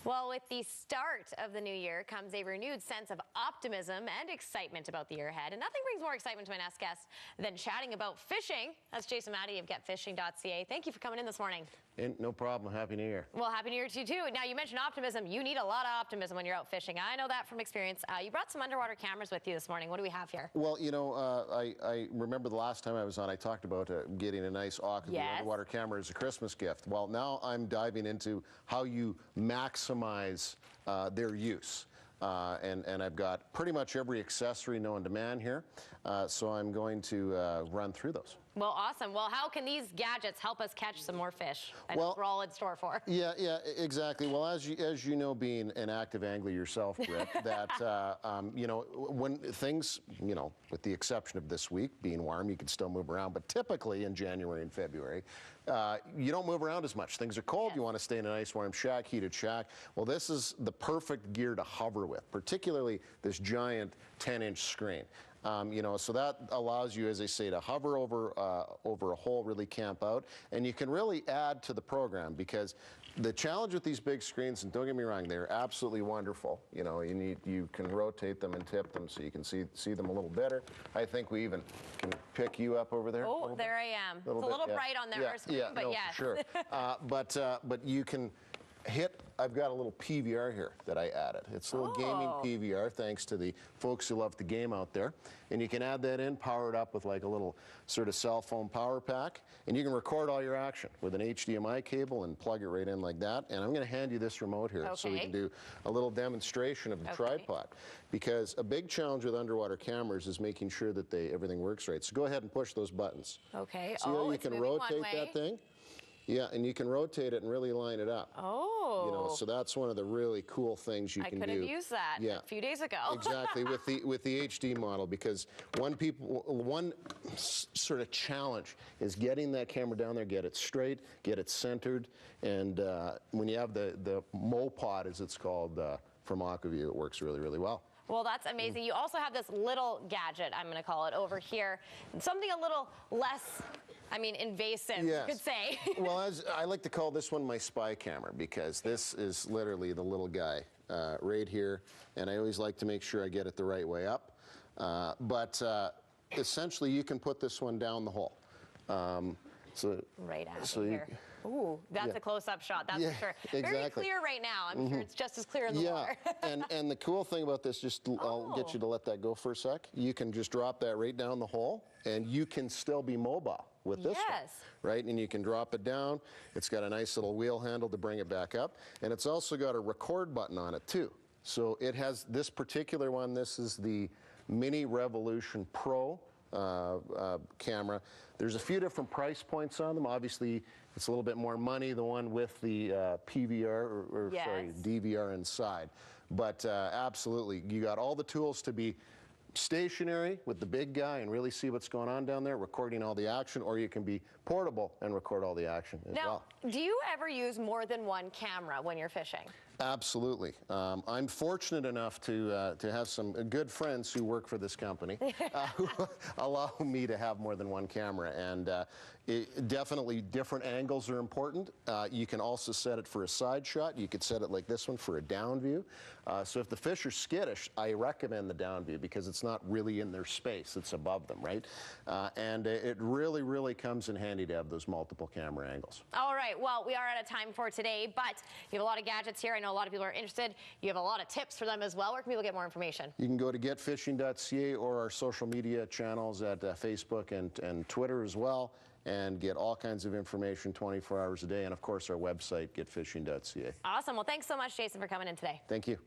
Well, with the start of the new year comes a renewed sense of optimism and excitement about the year ahead. And nothing brings more excitement to my next guest than chatting about fishing. That's Jason Maddie of Getfishing.ca. Thank you for coming in this morning. No problem. Happy New Year. Well, Happy New Year to you, too. Now, you mentioned optimism. You need a lot of optimism when you're out fishing. I know that from experience. You brought some underwater cameras with you this morning. What do we have here? Well, you know, I remember the last time I was on, I talked about getting a nice Octavia underwater camera as a Christmas gift. Well, now I'm diving into how you maximize their use. And I've got pretty much every accessory known to man here, so I'm going to run through those. Well, awesome. Well, how can these gadgets help us catch some more fish? That's what we're all in store for. Yeah, exactly. Well, as you know, being an active angler yourself, Britt, that you know, when things, you know, with the exception of this week being warm, you can still move around. But typically in January and February, you don't move around as much. Things are cold. You want to stay in a nice warm shack, heated shack. Well, this is the perfect gear to hover with, particularly this giant 10-inch screen. You know, so that allows you, as I say, to hover over a hole, really camp out, and you can really add to the program, because the challenge with these big screens, and don't get me wrong, they're absolutely wonderful. You know, you can rotate them and tip them so you can see them a little better. I think we even can pick you up over there. Oh, there I am. It's a little bright on their screen, but no, yes. for sure. But you can hit. I've got a little PVR here that I added. It's a little gaming PVR, thanks to the folks who love the game out there. And you can add that in, power it up with like a little sort of cell phone power pack, and you can record all your action with an HDMI cable and plug it right in like that. And I'm going to hand you this remote here so we can do a little demonstration of the tripod. Because a big challenge with underwater cameras is making sure that everything works right. So go ahead and push those buttons. Okay. See how you can rotate that thing? Yeah, and you can rotate it and really line it up. Oh. You know, so that's one of the really cool things you can do. I could have used that a few days ago. Exactly, with the HD model, because one sort of challenge is getting that camera down there, get it straight, get it centered, and when you have the MoPod, as it's called, from Accessories, it works really, really well. Well, that's amazing. You also have this little gadget, I'm going to call it, over here. Something a little less, I mean, invasive, you could say. Well, I like to call this one my spy camera, because this is literally the little guy right here, and I always like to make sure I get it the right way up. But essentially, you can put this one down the hole. Right after here. Ooh, that's a close-up shot, that's for sure. Very clear right now. I'm sure it's just as clear in the water. and the cool thing about this, I'll get you to let that go for a sec. You can just drop that right down the hole, and you can still be mobile with this one, right? And you can drop it down. It's got a nice little wheel handle to bring it back up, and it's also got a record button on it too. So it has this particular one. This is the Mini Revolution Pro camera. There's a few different price points on them. Obviously, it's a little bit more money, the one with the PVR, or sorry, DVR inside. But absolutely, you got all the tools to be stationary with the big guy and really see what's going on down there, recording all the action, or you can be portable and record all the action as well. Now, do you ever use more than one camera when you're fishing? Absolutely. I'm fortunate enough to have some good friends who work for this company who allow me to have more than one camera, and definitely different angles are important. You can also set it for a side shot. You could set it like this one for a down view. So if the fish are skittish, I recommend the down view, because it's not really in their space, it's above them, right? And it really, really comes in handy to have those multiple camera angles. All right, well, we are out of time for today, but you have a lot of gadgets here. I know a lot of people are interested. You have a lot of tips for them as well. Where can people get more information? You can go to Getfishing.ca or our social media channels at Facebook and Twitter as well, and get all kinds of information 24 hours a day, and of course our website, Getfishing.ca. Awesome. Well, thanks so much, Jason, for coming in today. Thank you.